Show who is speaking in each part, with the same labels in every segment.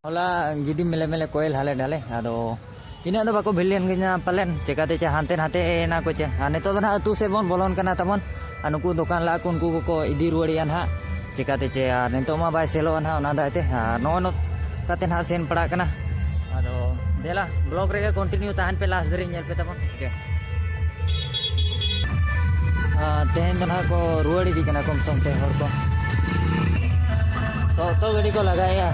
Speaker 1: होला गिदी मेले मेले कोयल हाले डाले आदो ina do bako billion gina palen cekate ce hante hante na ko ce ane to na tu se bon bolon kana tamon anu ku dokan la kun ku ko idi ruadian ha cekate ce ane to ma bai selon ha ona da te no no katen ha sen pada kana ado dela blog rega continue tahan pe last dari nyel pe tamon ce ten dan ha ko ruadi di kana kom som te hor ko तो गड़ी को लगाया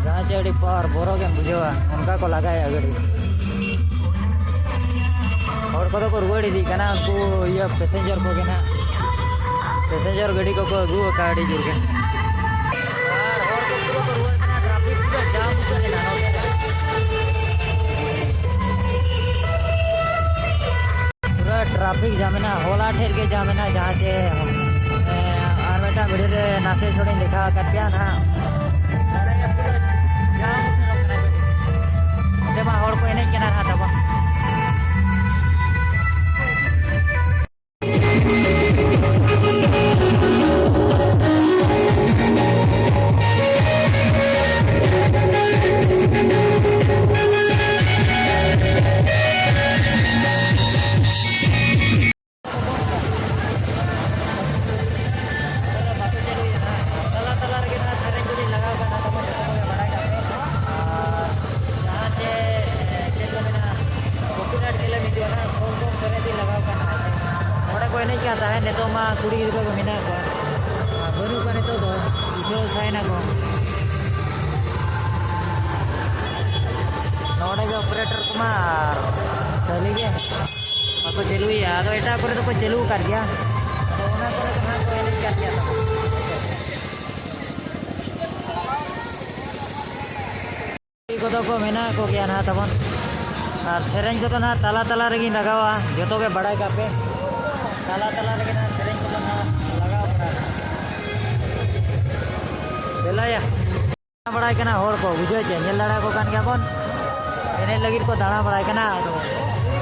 Speaker 1: जहाँ चढ़ी पर बोरो के बुझेवा उनका को लगाया गड़ी और को रुआड़ी दी कना उनको ये पैसेंजर को के ना पैसेंजर गड़ी को अगू काड़ी जुड़ के और को पूरा को रुआड़ कना ट्रैफिक पूरा जाम हो गया ना पूरा ट्रैफिक जाम है ना होला ठेर के जाम है ना जहाँ से बेटा भिड़े नाचे छोड़े देखा कटिया ना जमा और को एने केना था तब कोई नहीं कहता है नेतो मा कुड़ी गिर को मिना को बनु का नेतो दो इधर साइना को नोड़े के ऑपरेटर कुमार चली गए आपको चलू ही आ तो एटा करे तो कोई चलू कर दिया तो उना करे तो ना कोई नहीं कर दिया था को तो को मिना को क्या ना तबन और सेरेंज को तो ना ताला ताला रगी लगावा जो तो के बड़ा कापे ताला ताला लगे ना सेरेंज को ना लगा पड़ा देला या बड़ा कना होर को बुझे छे नेल लड़ा को कान गया बन एने लगिर को दाना बड़ा कना तो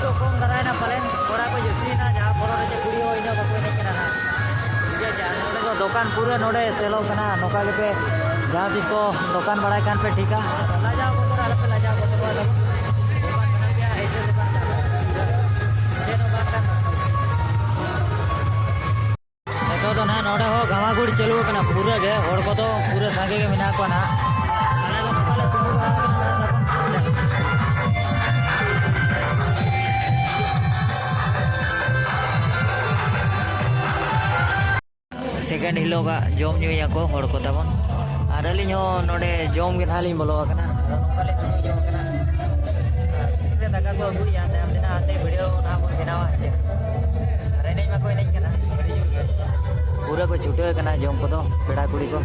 Speaker 1: तो कम दराय ना पलेन थोड़ा को जसी ना जहां पर रे कुड़ी होई ना कोई नहीं कना बुझे छे नोडे को दुकान पूरे नोडे सेलो कना नोका के पे जहां जिसको दुकान बड़ा कान पे ठीका ला जाओ को पूरा ला जाओ को दुकान बना गया ऐसे दुकान तो ना नोड़े हो घमागुड़ चलू कना पूरा गे होड़ को तो पूरे सांगे के मिना को ना आले तो नकाले तुमु सेकंड हिलो का जोम न्यू या को होड़ को तबन आरली नो नोड़े जोम के थाली बोलो कना नकाले तुमु जोम कना रे दका को अगु या ताम दिना आते वीडियो ना बन बनावा छे अरे नहीं मा कोई नहीं कना पूरा को छूटे कना जम को तो पेड़ा कुड़ी को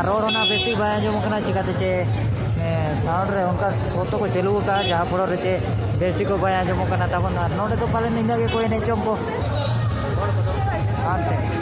Speaker 1: रोड होना बेसिक बाय जो मकना चिकाते चे साउंड रे उनका सोतो को चलू का जहां पड़ो रे चे बेसिक को बाय जो मकना तबन नोडे तो पाले निंदा के कोई नहीं चंपो आते